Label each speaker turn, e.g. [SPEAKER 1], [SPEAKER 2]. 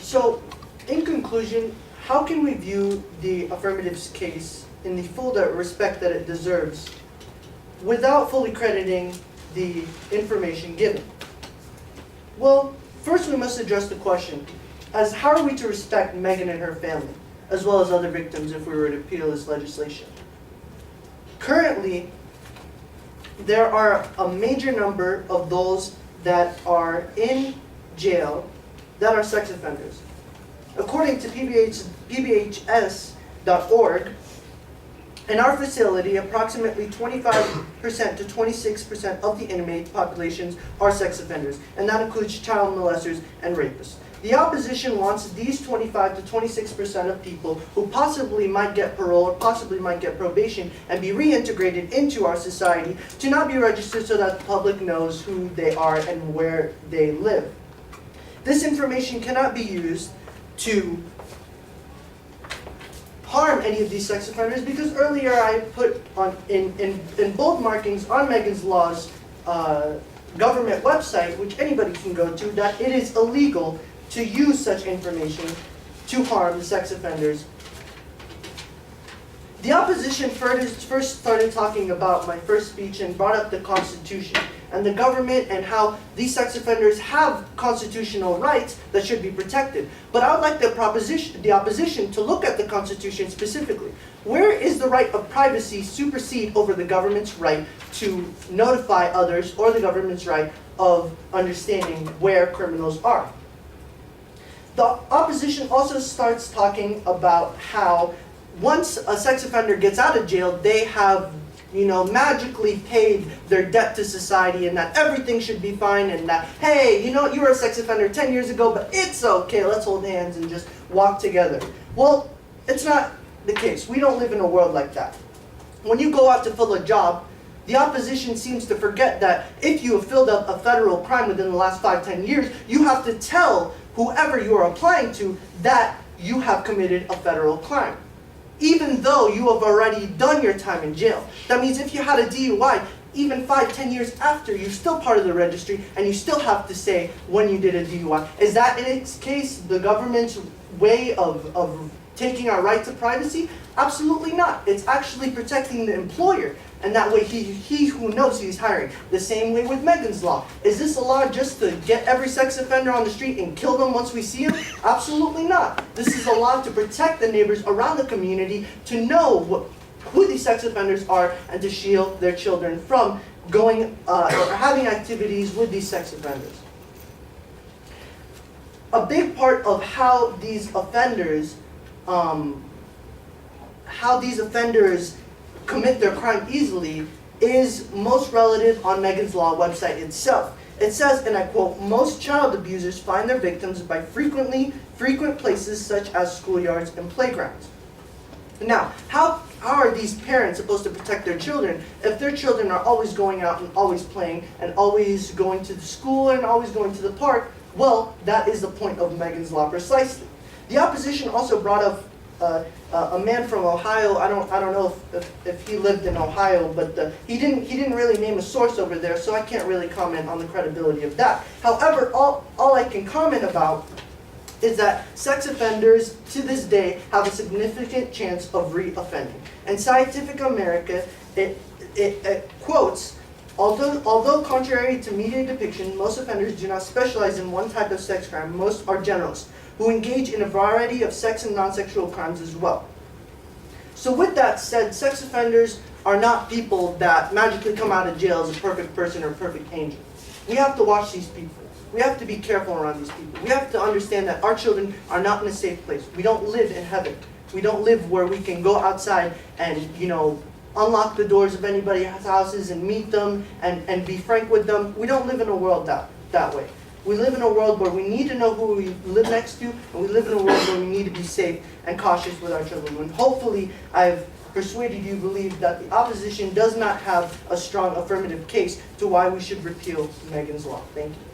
[SPEAKER 1] So, in conclusion, how can we view the affirmatives case in the full respect that it deserves without fully crediting the information given? Well, first we must address the question as how are we to respect Megan and her family, as well as other victims if we were to appeal this legislation? Currently, there are a major number of those that are in jail that are sex offenders. According to PBHS.org, in our facility, approximately 25% to 26% of the inmate populations are sex offenders, and that includes child molesters and rapists. The opposition wants these 25 to 26% of people who possibly might get parole or possibly might get probation and be reintegrated into our society to not be registered so that the public knows who they are and where they live. This information cannot be used to harm any of these sex offenders because earlier I put on in bold markings on Megan's Law's government website, which anybody can go to, that it is illegal to use such information to harm the sex offenders. The opposition first started talking about my first speech and brought up the Constitution and the government and how these sex offenders have constitutional rights that should be protected. But I would like the opposition to look at the Constitution specifically. Where is the right of privacy supersede over the government's right to notify others or the government's right of understanding where criminals are? The opposition also starts talking about how once a sex offender gets out of jail, they have, magically paid their debt to society and that everything should be fine and that, hey, you were a sex offender 10 years ago, but it's okay, let's hold hands and just walk together. Well, it's not the case. We don't live in a world like that. When you go out to fill a job, the opposition seems to forget that if you have filled up a federal crime within the last 5-10 years, you have to tell whoever you are applying to that you have committed a federal crime, even though you have already done your time in jail. That means if you had a DUI, even 5-10 years after, you're still part of the registry and you still have to say when you did a DUI. Is that in its case the government's way of taking our right to privacy? Absolutely not. It's actually protecting the employer, and that way he who knows he's hiring. The same way with Megan's Law. Is this a law just to get every sex offender on the street and kill them once we see them? Absolutely not. This is a law to protect the neighbors around the community, to know who these sex offenders are, and to shield their children from going or having activities with these sex offenders. A big part of how these offenders commit their crime easily is most relative on Megan's Law website itself. It says, and I quote, "Most child abusers find their victims by frequent places such as schoolyards and playgrounds." Now, how are these parents supposed to protect their children if their children are always going out and always playing and always going to the school and always going to the park? Well, that is the point of Megan's Law precisely. The opposition also brought up a man from Ohio. I don't know if he lived in Ohio, but he didn't really name a source over there, so I can't really comment on the credibility of that. However, all I can comment about is that sex offenders to this day have a significant chance of re-offending. And Scientific America, it quotes, although contrary to media depiction, most offenders do not specialize in one type of sex crime. Most are generalists who engage in a variety of sex and non-sexual crimes as well. So with that said, sex offenders are not people that magically come out of jail as a perfect person or a perfect angel. We have to watch these people. We have to be careful around these people. We have to understand that our children are not in a safe place. We don't live in heaven. We don't live where we can go outside and, unlock the doors of anybody's houses and meet them and be frank with them. We don't live in a world that way. We live in a world where we need to know who we live next to, and we live in a world where we need to be safe and cautious with our children. And hopefully, I've persuaded you to believe that the opposition does not have a strong affirmative case to why we should repeal Megan's Law. Thank you.